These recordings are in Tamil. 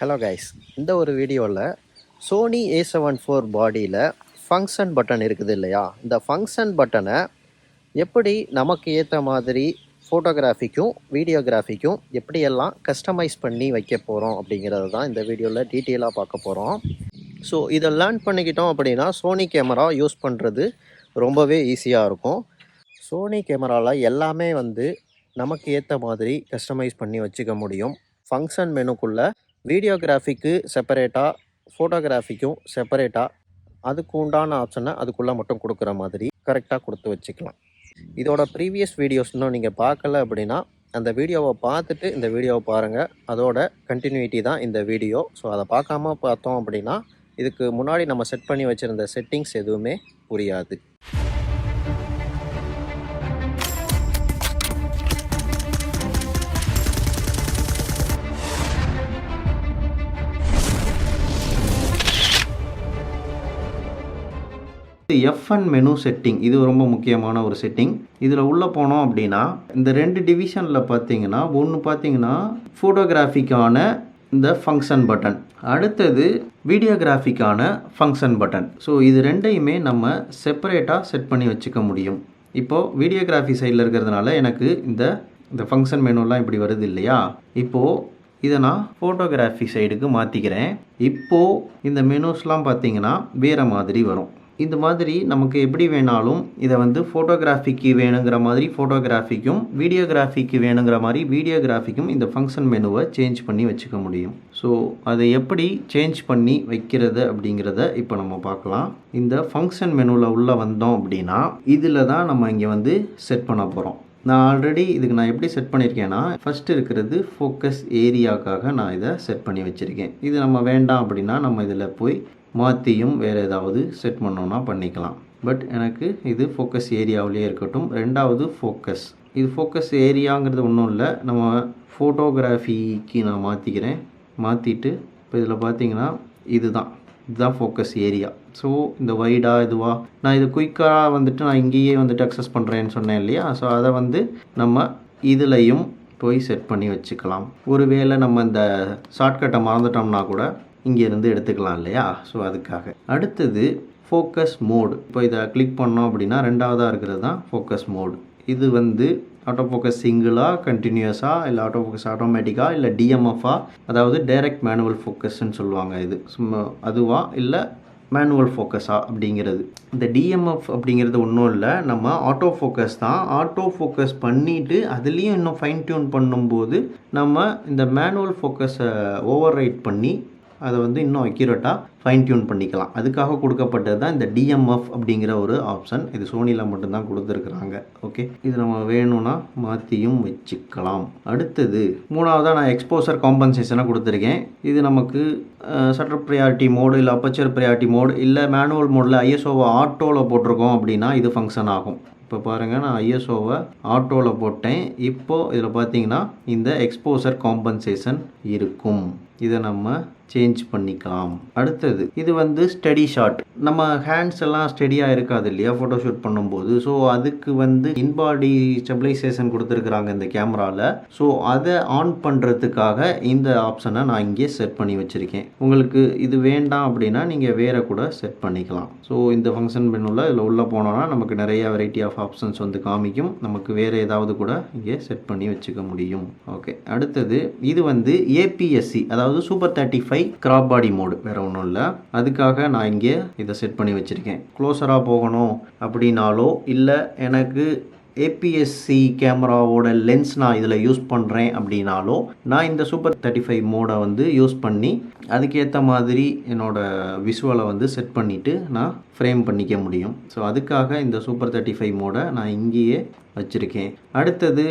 ஹலோ கைஸ், இந்த ஒரு வீடியோவில் சோனி A74 பாடியில் ஃபங்க்ஷன் பட்டன் இருக்குது இல்லையா, இந்த ஃபங்க்ஷன் பட்டனை எப்படி நமக்கு ஏற்ற மாதிரி ஃபோட்டோகிராஃபிக்கும் வீடியோகிராஃபிக்கும் எப்படியெல்லாம் கஸ்டமைஸ் பண்ணி வைக்க போகிறோம் அப்படிங்கிறது தான் இந்த வீடியோவில் டீட்டெயிலாக பார்க்க போகிறோம். ஸோ இதை லேர்ன் பண்ணிக்கிட்டோம் அப்படின்னா சோனி கேமரா யூஸ் பண்ணுறது ரொம்பவே ஈஸியாக இருக்கும். சோனி கேமராவில் எல்லாமே நமக்கு ஏற்ற மாதிரி கஸ்டமைஸ் பண்ணி வச்சுக்க முடியும். ஃபங்க்ஷன் மெனுக்குள்ளே வீடியோகிராஃபிக்கு செப்பரேட்டாக, ஃபோட்டோகிராஃபிக்கும் செப்பரேட்டாக அதுக்கு உண்டான ஆப்ஷனை அதுக்குள்ளே மட்டும் கொடுக்குற மாதிரி கரெக்டாக கொடுத்து வச்சுக்கலாம். இதோட ப்ரீவியஸ் வீடியோஸ் இன்னும் நீங்கள் பார்க்கல அப்படின்னா அந்த வீடியோவை பார்த்துட்டு இந்த வீடியோவை பாருங்கள். அதோட கண்டினியூட்டி தான் இந்த வீடியோ. ஸோ அதை பார்க்காம பார்த்தோம் அப்படின்னா இதுக்கு முன்னாடி நம்ம செட் பண்ணி வச்சுருந்த செட்டிங்ஸ் எதுவுமே புரியாது. F1 மெனு செட்டிங், இது ரொம்ப முக்கியமான ஒரு செட்டிங். இதில் உள்ளே போனோம் அப்படின்னா இந்த ரெண்டு டிவிஷனில் பார்த்தீங்கன்னா, ஒன்று பார்த்தீங்கன்னா ஃபோட்டோகிராஃபிக்கான இந்த ஃபங்க்ஷன் பட்டன், அடுத்தது வீடியோகிராஃபிக்கான ஃபங்க்ஷன் பட்டன். ஸோ இது ரெண்டையுமே நம்ம செப்பரேட்டாக செட் பண்ணி வச்சுக்க முடியும். இப்போது வீடியோகிராஃபி சைடில் இருக்கிறதுனால எனக்கு இந்த ஃபங்க்ஷன் மெனுலாம் இப்படி வருது இல்லையா. இப்போது இதை நான் ஃபோட்டோகிராஃபி சைடுக்கு மாற்றிக்கிறேன். இப்போது இந்த மெனுஸ்லாம் பார்த்தீங்கன்னா வேறு மாதிரி வரும். இந்த மாதிரி நமக்கு எப்படி வேணாலும் இதை ஃபோட்டோகிராஃபிக்கு வேணுங்கிற மாதிரி ஃபோட்டோகிராஃபிக்கும், வீடியோகிராஃபிக்கு வேணுங்கிற மாதிரி வீடியோகிராஃபிக்கும் இந்த ஃபங்க்ஷன் மெனுவை சேஞ்ச் பண்ணி வச்சுக்க முடியும். ஸோ அதை எப்படி சேஞ்ச் பண்ணி வைக்கிறது அப்படிங்கிறத இப்போ நம்ம பார்க்கலாம். இந்த ஃபங்க்ஷன் மெனுவில் உள்ளே வந்தோம் அப்படின்னா இதில் தான் நம்ம இங்கே செட் பண்ண போகிறோம். நான் ஆல்ரெடி இதுக்கு நான் எப்படி செட் பண்ணியிருக்கேன்னா, ஃபஸ்ட்டு இருக்கிறது ஃபோக்கஸ் ஏரியாக்காக நான் இதை செட் பண்ணி வச்சுருக்கேன். இது நம்ம வேண்டாம் அப்படின்னா நம்ம இதில் போய் மாற்றியும் வேறு ஏதாவது செட் பண்ணோன்னா பண்ணிக்கலாம். பட் எனக்கு இது ஃபோக்கஸ் ஏரியாவிலே இருக்கட்டும். ரெண்டாவது ஃபோக்கஸ், இது ஃபோக்கஸ் ஏரியாங்கிறது ஒன்றும் இல்லை, நம்ம ஃபோட்டோகிராஃபிக்கு நான் மாற்றிக்கிறேன். மாற்றிட்டு இப்போ இதில் பார்த்தீங்கன்னா இதுதான் ஃபோக்கஸ் ஏரியா. ஸோ இந்த வைடாக இதுவா நான் இது குயிக்காக நான் இங்கேயே அக்சஸ் பண்ணுறேன்னு சொன்னேன் இல்லையா. ஸோ அதை நம்ம இதுலையும் போய் செட் பண்ணி வச்சுக்கலாம். ஒருவேளை நம்ம இந்த ஷார்ட்கட்டை மறந்துட்டோம்னா கூட இங்கேருந்து எடுத்துக்கலாம் இல்லையா. ஸோ அதுக்காக அடுத்தது ஃபோக்கஸ் மோடு. இப்போ இதை கிளிக் பண்ணோம் அப்படின்னா ரெண்டாவதாக இருக்கிறது தான் ஃபோக்கஸ் மோடு. இது ஆட்டோ ஃபோக்கஸ் சிங்கிளாக, கண்டினியூஸாக, இல்லை ஆட்டோ ஃபோக்கஸ் ஆட்டோமேட்டிக்காக, இல்லை டிஎம்எஃபாக, அதாவது டைரக்ட் மேனுவல் ஃபோக்கஸ்ன்னு சொல்லுவாங்க. இது சும்மா அதுவா இல்லை மேனுவல் ஃபோக்கஸா அப்படிங்கிறது. இந்த டிஎம்எஃப் அப்படிங்கிறது ஒன்றும் இல்லை, நம்ம ஆட்டோ ஃபோக்கஸ் தான். ஆட்டோ ஃபோக்கஸ் பண்ணிவிட்டு அதுலேயும் இன்னும் ஃபைன் டியூன் பண்ணும்போது நம்ம இந்த மேனுவல் ஃபோக்கஸை ஓவர் ரைட் பண்ணி அதை இன்னும் அக்யூரேட்டாக ஃபைன் டியூன் பண்ணிக்கலாம். அதுக்காக கொடுக்கப்பட்டது தான் இந்த டிஎம்எஃப் அப்படிங்கிற ஒரு ஆப்ஷன். இது சோனியில் மட்டும்தான் கொடுத்துருக்குறாங்க. ஓகே, இது நம்ம வேணும்னா மாற்றியும் வச்சுக்கலாம். அடுத்தது மூணாவதாக நான் எக்ஸ்போசர் காம்பன்சேஷனை கொடுத்துருக்கேன். இது நமக்கு ஷட்டர் ப்ரையாரிட்டி மோடு, இல்லை அப்பச்சர் ப்ரையாரிட்டி மோடு, இல்லை மேனுவல் மோடில் ஐஎஸ்ஓவை ஆட்டோவில் போட்டிருக்கோம் அப்படின்னா இது ஃபங்க்ஷன் ஆகும். இப்போ பாருங்கள், நான் ஐஎஸ்ஓவை ஆட்டோவில் போட்டேன். இப்போது இதில் பார்த்தீங்கன்னா இந்த எக்ஸ்போசர் காம்பன்சேஷன் இருக்கும். இதை நம்ம சேஞ்ச் பண்ணிக்கலாம். அடுத்தது இது ஸ்டெடி ஷாட். நம்ம ஹேண்ட்ஸ் எல்லாம் ஸ்டெடியாக இருக்காது இல்லையா ஃபோட்டோ ஷூட் பண்ணும்போது. ஸோ அதுக்கு இன்பாடி ஸ்டெபிலைசேஷன் கொடுத்துருக்குறாங்க இந்த கேமராவில். ஸோ அதை ஆன் பண்ணுறதுக்காக இந்த ஆப்ஷனை நான் இங்கே செட் பண்ணி வச்சுருக்கேன். உங்களுக்கு இது வேண்டாம் அப்படின்னா நீங்கள் வேறு கூட செட் பண்ணிக்கலாம். ஸோ இந்த ஃபங்க்ஷன் மெனுவில் இதில் உள்ளே போனோன்னா நமக்கு நிறைய வெரைட்டி ஆஃப் ஆப்ஷன்ஸ் காமிக்கும். நமக்கு வேறு ஏதாவது கூட இங்கே செட் பண்ணி வச்சுக்க முடியும். ஓகே, அடுத்தது இது ஏபிஎஸ்சி, அதாவது சூப்பர் 35 கிராப் பாடி மோடு, வேறு ஒன்றும் இல்லை. அதுக்காக நான் இங்கே இதை செட் பண்ணி வச்சுருக்கேன். க்ளோஸராக போகணும் அப்படின்னாலோ, இல்லை எனக்கு ஏபிஎஸ்சி கேமராவோட லென்ஸ் நான் இதில் யூஸ் பண்ணுறேன் அப்படின்னாலோ நான் இந்த சூப்பர் 35 மோடை யூஸ் பண்ணி அதுக்கேற்ற மாதிரி என்னோடய விஷுவலை செட் பண்ணிவிட்டு நான் ஃப்ரேம் பண்ணிக்க முடியும். ஸோ அதுக்காக இந்த சூப்பர் 35 மோடை நான் இங்கேயே வச்சுருக்கேன். அடுத்தது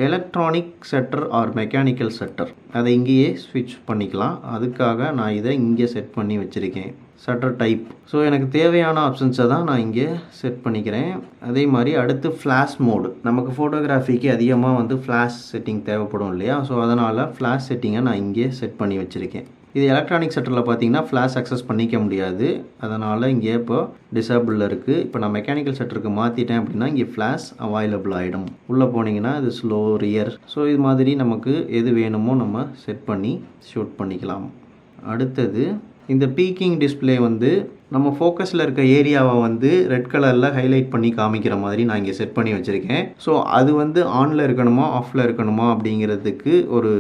electronic shutter R mechanical shutter, அதை இங்கேயே ஸ்விட்ச் பண்ணிக்கலாம். அதுக்காக நான் இதை இங்கே செட் பண்ணி வச்சுருக்கேன். ஷட்டர் டைப், ஸோ எனக்கு தேவையான ஆப்ஷன்ஸை தான் நான் இங்கே செட் பண்ணிக்கிறேன். அதே மாதிரி அடுத்து ஃப்ளாஷ் மோடு. நமக்கு ஃபோட்டோகிராஃபிக்கு அதிகமாக ஃப்ளாஷ் செட்டிங் தேவைப்படும் இல்லையா. ஸோ அதனால் ஃப்ளாஷ் செட்டிங்கை நான் இங்கே செட் பண்ணி வச்சுருக்கேன். இது எலக்ட்ரானிக் ஷட்டரில் பார்த்தீங்கன்னா ஃப்ளாஷ் அக்சஸ் பண்ணிக்க முடியாது. அதனால் இங்கே இப்போ டிசேபிளில் இருக்குது. இப்போ நான் மெக்கானிக்கல் ஷட்டருக்கு மாற்றிட்டேன் அப்படின்னா இங்கே ஃப்ளாஷ் அவைலபிள் ஆகிடும். உள்ளே போனீங்கன்னா இது ஸ்லோ ரியர். ஸோ இது மாதிரி நமக்கு எது வேணுமோ நம்ம செட் பண்ணி ஷூட் பண்ணிக்கலாம். அடுத்தது இந்த பீக்கிங் டிஸ்பிளே வந்து நம்ம ஃபோக்கஸில் இருக்க ஏரியாவை வந்து ரெட் கலரில் ஹைலைட் பண்ணி காமிக்கிற மாதிரி நான் இங்கே செட் பண்ணி வச்சுருக்கேன். ஸோ அது வந்து ஆனில் இருக்கணுமா ஆஃபில் இருக்கணுமா அப்படிங்கிறதுக்கு ஒரு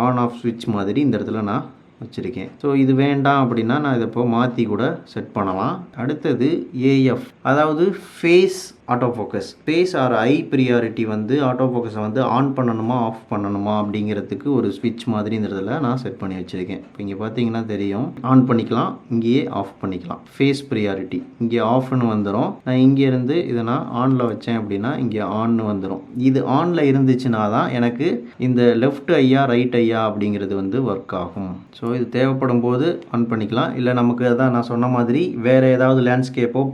ஆன் ஆஃப் ஸ்விட்ச் மாதிரி இந்த இடத்துல நான் வச்சுருக்கேன். ஸோ இது வேண்டாம் அப்படின்னா நான் இதை இப்போ மாற்றி கூட செட் பண்ணலாம். அடுத்தது ஏஎஃப், அதாவது face auto focus. Face R eye priority வந்து ஆட்டோ ஃபோக்கஸை வந்து ஆன் பண்ணணுமா ஆஃப் பண்ணணுமா அப்படிங்கிறதுக்கு ஒரு ஸ்விட்ச் மாதிரி இந்த இடத்துல நான் செட் பண்ணி வச்சுருக்கேன். இப்போ இங்கே பார்த்தீங்கன்னா தெரியும், ஆன் பண்ணிக்கலாம், இங்கேயே ஆஃப் பண்ணிக்கலாம். ஃபேஸ் ப்ரியாரிட்டி இங்கே ஆஃப்னு வந்துடும். நான் இங்கேருந்து இதை நான் ஆனில் வச்சேன் அப்படின்னா இங்கே ஆன்னு வந்துடும். இது ஆனில் இருந்துச்சுன்னா தான் எனக்கு இந்த லெஃப்ட் ஐயா ரைட் ஐயா அப்படிங்கிறது வந்து ஒர்க் ஆகும். ஸோ இது தேவைப்படும் போது ஆன் பண்ணிக்கலாம். இல்லை நமக்கு அதான் நான் சொன்ன மாதிரி வேறு ஏதாவது லேண்ட்ஸ்கேப்போ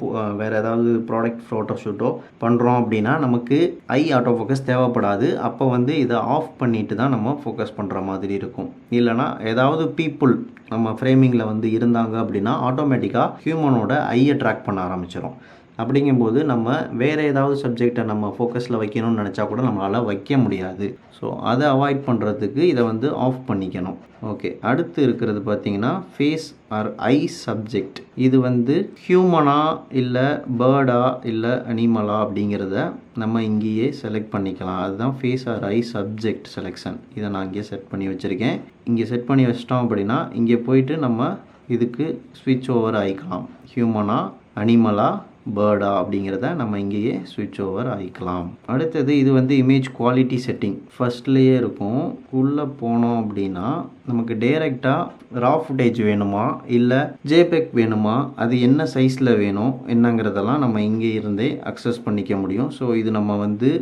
வேறு ஏதாவது ப்ராடக்ட் ஃபோட்டோ ஷூட்டோ பண்ணுறோம் அப்படின்னா நமக்கு ஐ ஆட்டோ ஃபோக்கஸ் தேவைப்படாது. அப்போ வந்து இதை ஆஃப் பண்ணிட்டு தான் நம்ம ஃபோக்கஸ் பண்ணுற மாதிரி இருக்கும். இல்லைனா ஏதாவது பீப்புள் நம்ம ஃப்ரேமிங்கில் வந்து இருந்தாங்க அப்படின்னா ஆட்டோமேட்டிக்காக ஹியூமனோட ஐயை ட்ராக் பண்ண ஆரம்பிச்சிடும். அப்படிங்கும்போது நம்ம வேறு ஏதாவது சப்ஜெக்டை நம்ம ஃபோக்கஸில் வைக்கணும்னு நினச்சா கூட நம்மளால் வைக்க முடியாது. ஸோ அதை அவாய்ட் பண்ணுறதுக்கு இதை வந்து ஆஃப் பண்ணிக்கணும். ஓகே, அடுத்து இருக்கிறது பார்த்திங்கன்னா ஃபேஸ் ஆர் ஐ சப்ஜெக்ட். இது வந்து ஹியூமனா இல்லை பேர்டா இல்லை அனிமலா அப்படிங்கிறத நம்ம இங்கேயே செலக்ட் பண்ணிக்கலாம். அதுதான் phase R I subject selection. இதை நான் இங்கே செட் பண்ணி வச்சுருக்கேன். இங்கே செட் பண்ணி வச்சிட்டோம் அப்படின்னா இங்கே போயிட்டு நம்ம இதுக்கு ஸ்விட்ச் ஓவர் ஆகிக்கலாம். ஹியூமனா அனிமலா பேர்டா அப்படிங்கிறத நம்ம இங்கேயே ஸ்விட்ச் ஓவர் ஆகிக்கலாம். அடுத்தது இது வந்து இமேஜ் குவாலிட்டி செட்டிங் ஃபஸ்ட்லேயே இருக்கும். உள்ளே போனோம் அப்படின்னா நமக்கு டைரெக்டாக ரா ஃபுட்டேஜ் வேணுமா இல்லை ஜேபெக் வேணுமா, அது என்ன சைஸில் வேணும் என்னங்கிறதெல்லாம் நம்ம இங்கே இருந்தே அக்சஸ் பண்ணிக்க முடியும். ஸோ இது நம்ம வந்து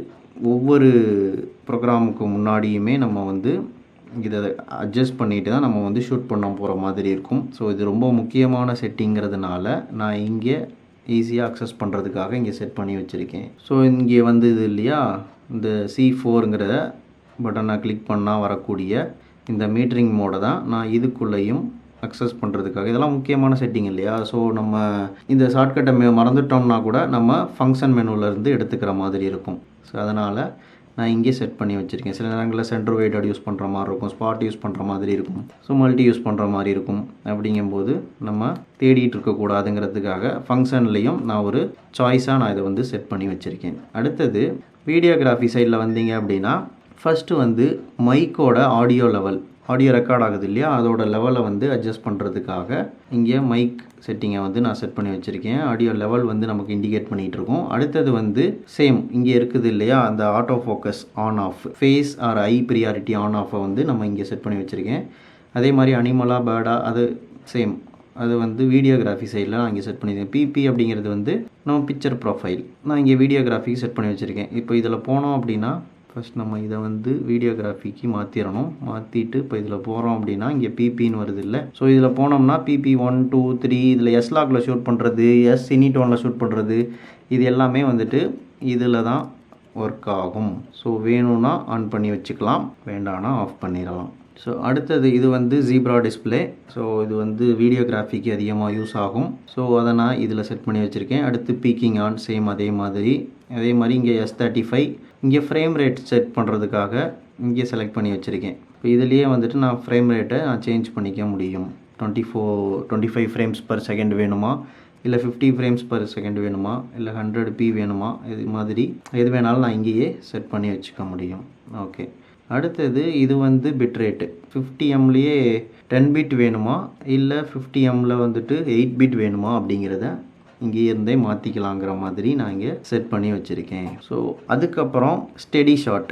ஒவ்வொரு ப்ரோக்ராமுக்கு முன்னாடியுமே நம்ம வந்து இதை அட்ஜஸ்ட் பண்ணிட்டு தான் நம்ம வந்து ஷூட் பண்ண போகிற மாதிரி இருக்கும். ஸோ இது ரொம்ப முக்கியமான செட்டிங்கிறதுனால நான் இங்கே ஈஸியாக அக்சஸ் பண்ணுறதுக்காக இங்கே செட் பண்ணி வச்சுருக்கேன். ஸோ இங்கே வந்து இது இல்லையா, இந்த C4ங்கிற பட்டனை கிளிக் பண்ணால் வரக்கூடிய இந்த மீட்டரிங் மோடை தான் நான் இதுக்குள்ளேயும் அக்சஸ் பண்ணுறதுக்காக. இதெல்லாம் முக்கியமான செட்டிங் இல்லையா. ஸோ நம்ம இந்த ஷார்ட்கட்டை மறந்துட்டோம்னா கூட நம்ம ஃபங்க்ஷன் மெனுவிலேருந்து எடுத்துக்கிற மாதிரி இருக்கும். ஸோ அதனால் நான் இங்கே செட் பண்ணி வச்சுருக்கேன். சில நேரங்களில் சென்டர் வைடட் யூஸ் பண்ணுற மாதிரி இருக்கும், ஸ்பாட் யூஸ் பண்ணுற மாதிரி இருக்கும், ஸோ மல்டி யூஸ் பண்ணுற மாதிரி இருக்கும். அப்படிங்கும்போது நம்ம தேடிட்டு இருக்கக்கூடாதுங்கிறதுக்காக ஃபங்க்ஷன்லேயும் நான் ஒரு சாய்ஸாக நான் இதை வந்து செட் பண்ணி வச்சுருக்கேன். அடுத்தது வீடியோகிராஃபி சைடில் வந்தீங்க அப்படின்னா ஃபஸ்ட்டு வந்து மைக்கோட ஆடியோ லெவல், ஆடியோ ரெக்கார்ட் ஆகுது இல்லையா, அதோட லெவலை வந்து அட்ஜஸ்ட் பண்ணுறதுக்காக இங்கே மைக் செட்டிங்கை வந்து நான் செட் பண்ணி வச்சுருக்கேன். ஆடியோ லெவல் வந்து நமக்கு இண்டிகேட் பண்ணிகிட்ருக்கோம். அடுத்தது வந்து சேம் இங்கே இருக்குது இல்லையா, அந்த auto focus on off, face R eye priority on ஆஃபை வந்து நம்ம இங்கே செட் பண்ணி வச்சுருக்கேன். அதே மாதிரி அனிமலா பேர்டா அது சேம், அது வந்து வீடியோகிராஃபி சைடில் நான் இங்கே செட் பண்ணியிருக்கேன். பிபி அப்படிங்கிறது வந்து நம்ம பிக்சர் ப்ரொஃபைல், நான் இங்கே வீடியோகிராஃபிக்கு செட் பண்ணி வச்சுருக்கேன். இப்போ இதில் போனோம் அப்படின்னா ஃபஸ்ட் நம்ம இதை வந்து வீடியோகிராஃபிக்கு மாற்றிடணும். மாற்றிட்டு இப்போ இதில் போகிறோம் அப்படின்னா இங்கே பிபின்னு வருது இல்லை. ஸோ இதில் போனோம்னா பிபி 1 2 3 இதில் எஸ்லாகில் ஷூட் பண்ணுறது, சினிடோனில் ஷூட் பண்ணுறது, இது எல்லாமே வந்துட்டு இதில் தான் ஒர்க் ஆகும். ஸோ வேணும்னா ஆன் பண்ணி வச்சுக்கலாம், வேண்டாம்னா ஆஃப் பண்ணிடலாம். ஸோ அடுத்தது இது வந்து ஜீப்ரா டிஸ்பிளே. ஸோ இது வந்து வீடியோகிராஃபிக்கு அதிகமாக யூஸ் ஆகும். ஸோ அதை நான் இதில் செட் பண்ணி வச்சுருக்கேன். அடுத்து பீக்கிங் ஆன் சேம் அதே மாதிரி இங்கே S35 இங்கே ஃப்ரேம் ரேட் செட் பண்ணுறதுக்காக இங்கே செலக்ட் பண்ணி வச்சுருக்கேன். இப்போ இதுலேயே வந்துட்டு நான் ஃப்ரேம் ரேட்டை நான் சேஞ்ச் பண்ணிக்க முடியும். 25 ஃப்ரேம்ஸ் பர் செகண்ட் வேணுமா, இல்லை 50 ஃப்ரேம்ஸ் பர் செகண்ட் வேணுமா, இல்லை 100p வேணுமா, இது மாதிரி எது வேணாலும் நான் இங்கேயே செட் பண்ணி வச்சுக்க முடியும். ஓகே, அடுத்தது இது வந்து பிட் ரேட்டு 50mலேயே 10 பிட் வேணுமா இல்லை 50mல வந்துட்டு 8 பிட் வேணுமா அப்படிங்கிறத இங்கே இருந்தே மாற்றிக்கலாங்கிற மாதிரி நான் இங்கே செட் பண்ணி வச்சுருக்கேன். ஸோ அதுக்கப்புறம் ஸ்டெடி ஷாட்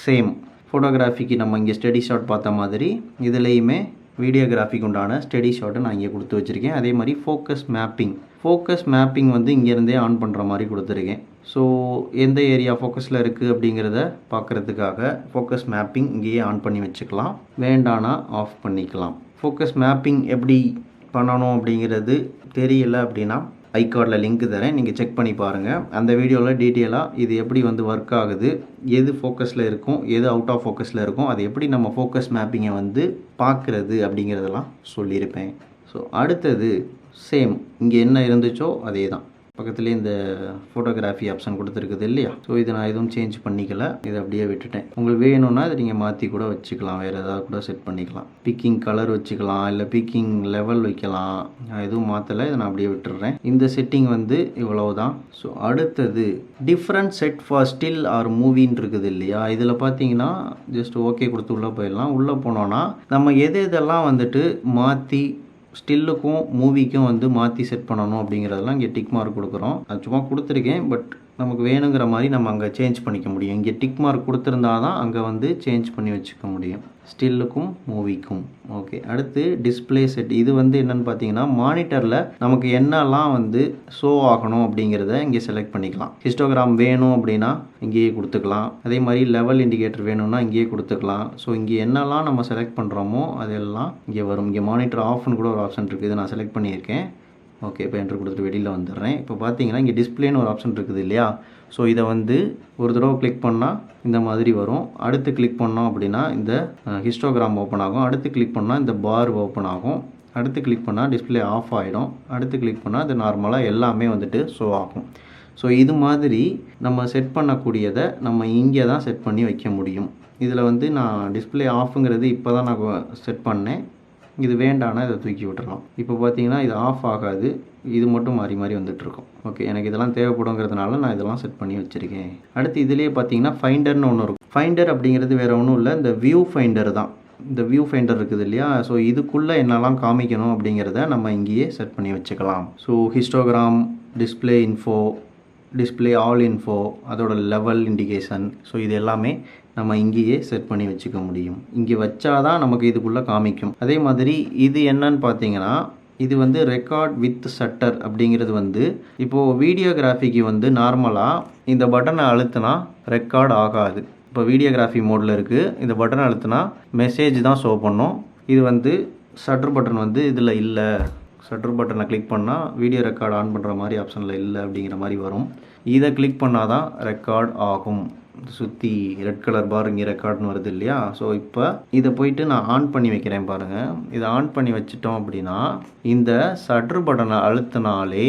சேம் ஃபோட்டோகிராஃபிக்கு நம்ம இங்கே ஸ்டெடி ஷாட் பார்த்த மாதிரி இதுலேயுமே வீடியோகிராஃபிக்கு உண்டான ஸ்டெடி ஷாட்டை நான் இங்கே கொடுத்து வச்சுருக்கேன். அதே மாதிரி ஃபோக்கஸ் மேப்பிங் வந்து இங்கேருந்தே ஆன் பண்ணுற மாதிரி கொடுத்துருக்கேன். ஸோ எந்த ஏரியா ஃபோக்கஸில் இருக்குது அப்படிங்கிறத பார்க்குறதுக்காக ஃபோக்கஸ் மேப்பிங் இங்கேயே ஆன் பண்ணி வச்சுக்கலாம், வேண்டானா ஆஃப் பண்ணிக்கலாம். ஃபோக்கஸ் மேப்பிங் எப்படி பண்ணணும் அப்படிங்கிறது தெரியல அப்படின்னா ஐகார்டில் லிங்க் தரேன், நீங்கள் செக் பண்ணி பாருங்கள். அந்த வீடியோவில் டீட்டெயிலாக இது எப்படி வந்து ஒர்க் ஆகுது, எது ஃபோக்கஸில் இருக்கும் எது அவுட் ஆஃப் ஃபோக்கஸில் இருக்கும், அது எப்படி நம்ம ஃபோக்கஸ் மேப்பிங்கை வந்து பார்க்குறது அப்படிங்கிறதெல்லாம் சொல்லியிருப்பேன். ஸோ அடுத்தது சேம் இங்கே என்ன இருந்துச்சோ அதே தான். பக்கத்துலேயே இந்த ஃபோட்டோகிராஃபி ஆப்ஷன் கொடுத்துருக்குது இல்லையா. ஸோ இதை நான் எதுவும் சேஞ்ச் பண்ணிக்கல, இதை அப்படியே விட்டுட்டேன். உங்களுக்கு வேணும்னா இதை நீங்கள் மாற்றி கூட வச்சுக்கலாம், வேறு ஏதாவது கூட செட் பண்ணிக்கலாம். பிக்கிங் கலர் வச்சுக்கலாம், இல்லை பிக்கிங் லெவல் வைக்கலாம். நான் எதுவும் மாற்றலை, இதை நான் அப்படியே விட்டுடுறேன். இந்த செட்டிங் வந்து இவ்வளவுதான். ஸோ அடுத்தது different set for still or மூவின்னு இருக்குது இல்லையா. இதில் பார்த்தீங்கன்னா ஜஸ்ட் ஓகே கொடுத்து உள்ளே போயிடலாம். உள்ளே போனோன்னா நம்ம எதெல்லாம் வந்துட்டு மாற்றி ஸ்டில்லுக்கும் மூவிக்கும் வந்து மாற்றி செட் பண்ணணும் அப்படிங்கிறதெல்லாம் இங்கே டிக் மார்க் கொடுக்குறோம். அது சும்மா கொடுத்துருக்கேன், பட் நமக்கு வேணுங்கிற மாதிரி நம்ம அங்கே சேஞ்ச் பண்ணிக்க முடியும். இங்கே டிக் மார்க் கொடுத்துருந்தா தான் அங்கே வந்து சேஞ்ச் பண்ணி வச்சுக்க முடியும், ஸ்டில்லுக்கும் மூவிக்கும். ஓகே, அடுத்து டிஸ்பிளே செட். இது வந்து என்னென்னு பார்த்தீங்கன்னா மானிட்டரில் நமக்கு என்னெல்லாம் வந்து ஷோ ஆகணும் அப்படிங்கிறத இங்கே செலக்ட் பண்ணிக்கலாம். ஹிஸ்டோகிராம் வேணும் அப்படின்னா இங்கேயே கொடுத்துக்கலாம். அதே மாதிரி லெவல் இண்டிகேட்டர் வேணும்னா இங்கேயே கொடுத்துக்கலாம். ஸோ இங்கே என்னெல்லாம் நம்ம செலக்ட் பண்ணுறோமோ அதெல்லாம் இங்கே வரும். இங்கே மானிட்டர் ஆஃப்னு கூட ஒரு ஆப்ஷன் இருக்குது, இதை நான் செலக்ட் பண்ணியிருக்கேன். ஓகே, இப்போ என்ட்ரு கொடுத்துட்டு வெளியில் வந்துடுறேன். இப்போ பார்த்தீங்கன்னா இங்கே டிஸ்பிளேன்னு ஒரு ஆப்ஷன் இருக்குது இல்லையா. ஸோ இதை வந்து ஒரு தடவை கிளிக் பண்ணால் இந்த மாதிரி வரும். அடுத்து கிளிக் பண்ணோம் அப்படின்னா இந்த ஹிஸ்டோகிராம் ஓப்பன் ஆகும். அடுத்து கிளிக் பண்ணால் இந்த பார் ஓப்பன் ஆகும். அடுத்து கிளிக் பண்ணால் டிஸ்பிளே ஆஃப் ஆகிடும். அடுத்து கிளிக் பண்ணால் அது நார்மலாக எல்லாமே வந்துட்டு ஷோ ஆகும். ஸோ இது மாதிரி நம்ம செட் பண்ணக்கூடியதை நம்ம இங்கே தான் செட் பண்ணி வைக்க முடியும். இதில் வந்து நான் டிஸ்பிளே ஆஃபுங்கிறது இப்போ தான் நான் செட் பண்ணேன். இது வேண்டானா இதை தூக்கி விட்டுறலாம். இப்போ பார்த்தீங்கன்னா இது ஆஃப் ஆகாது, இது மட்டும் மாறி மாறி வந்துட்டுருக்கும். ஓகே, எனக்கு இதெல்லாம் தேவைப்படுங்கிறதுனால நான் இதெல்லாம் செட் பண்ணி வச்சுருக்கேன். அடுத்து இதிலே பார்த்தீங்கன்னா ஃபைண்டர்னு ஒன்று இருக்கும். ஃபைண்டர் அப்படிங்கிறது வேறு ஒன்றும் இல்லை, இந்த வியூ ஃபைண்டர் தான். இந்த வியூ ஃபைண்டர் இருக்குது இல்லையா. ஸோ இதுக்குள்ளே என்னெல்லாம் காமிக்கணும் அப்படிங்கிறத நம்ம இங்கேயே செட் பண்ணி வச்சுக்கலாம். So histogram, display info, display all info, அதோட லெவல் இண்டிகேஷன், ஸோ இது எல்லாமே நம்ம இங்கேயே செட் பண்ணி வச்சுக்க முடியும். இங்கே வச்சாதான் நமக்கு இதுக்குள்ளே காமிக்கும். அதே மாதிரி இது என்னன்னு பார்த்தீங்கன்னா இது வந்து ரெக்கார்ட் வித் ஷட்டர் அப்படிங்கிறது வந்து இப்போது வீடியோகிராஃபிக்கு வந்து நார்மலாக இந்த பட்டனை அழுத்தினா ரெக்கார்ட் ஆகாது. இப்போ வீடியோகிராஃபி மோடில் இருக்குது, இந்த பட்டனை அழுத்தினா மெசேஜ் தான் ஷோ பண்ணும். இது வந்து ஷட்டர் பட்டன் வந்து இதில் இல்லை. ஷட்டர் பட்டனை கிளிக் பண்ணால் வீடியோ ரெக்கார்ட் ஆன் பண்ணுற மாதிரி ஆப்ஷனில் இல்லை அப்படிங்கிற மாதிரி வரும். இதை கிளிக் பண்ணால் தான் ரெக்கார்ட் ஆகும். சுற்றி ரெட் கலர் பார் இங்கே ரெக்கார்ட்னு வருது இல்லையா. ஸோ இப்போ இதை போயிட்டு நான் ஆன் பண்ணி வைக்கிறேன் பாருங்கள். இதை ஆன் பண்ணி வச்சிட்டோம் அப்படின்னா இந்த ஷட்டர் பட்டனை அழுத்தினாலே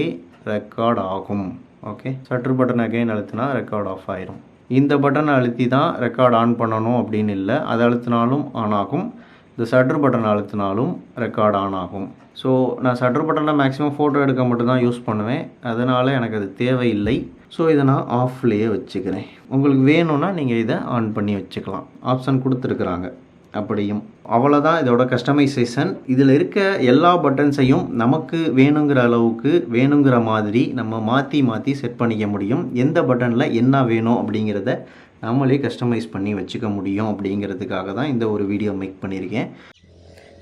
ரெக்கார்ட் ஆகும். ஓகே, ஷட்டர் பட்டனை அகைன் அழுத்தினா ரெக்கார்ட் ஆஃப் ஆயிரும். இந்த பட்டனை அழுத்தி தான் ரெக்கார்ட் ஆன் பண்ணணும் அப்படின்னு இல்லை, அதை அழுத்தினாலும் ஆன் ஆகும். இந்த ஷட்டர் பட்டன் அழுத்தினாலும் ரெக்கார்ட் ஆன் ஆகும். ஸோ நான் ஷட்டர் பட்டனில் மேக்ஸிமம் ஃபோட்டோ எடுக்க மட்டும்தான் யூஸ் பண்ணுவேன், அதனால் எனக்கு அது தேவையில்லை. ஸோ இதை நான் ஆஃப்லேயே வச்சுக்கிறேன். உங்களுக்கு வேணும்னா நீங்கள் இதை ஆன் பண்ணி வச்சுக்கலாம், ஆப்ஷன் கொடுத்துருக்குறாங்க. அப்படியும் அவ்வளோதான் இதோட கஸ்டமைசேஷன். இதில் இருக்க எல்லா பட்டன்ஸையும் நமக்கு வேணுங்கிற அளவுக்கு வேணுங்கிற மாதிரி நம்ம மாற்றி மாற்றி செட் பண்ணிக்க முடியும். எந்த பட்டனில் என்ன வேணும் அப்படிங்கிறத நம்மளே கஸ்டமைஸ் பண்ணி வச்சுக்க முடியும் அப்படிங்கிறதுக்காக தான் இந்த ஒரு வீடியோ மேக் பண்ணியிருக்கேன்.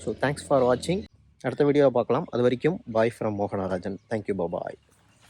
ஸோ தேங்க்ஸ் ஃபார் வாட்சிங். அடுத்த வீடியோவை பார்க்கலாம். அது வரைக்கும் bye from Mohanarajan. Thank you, bye.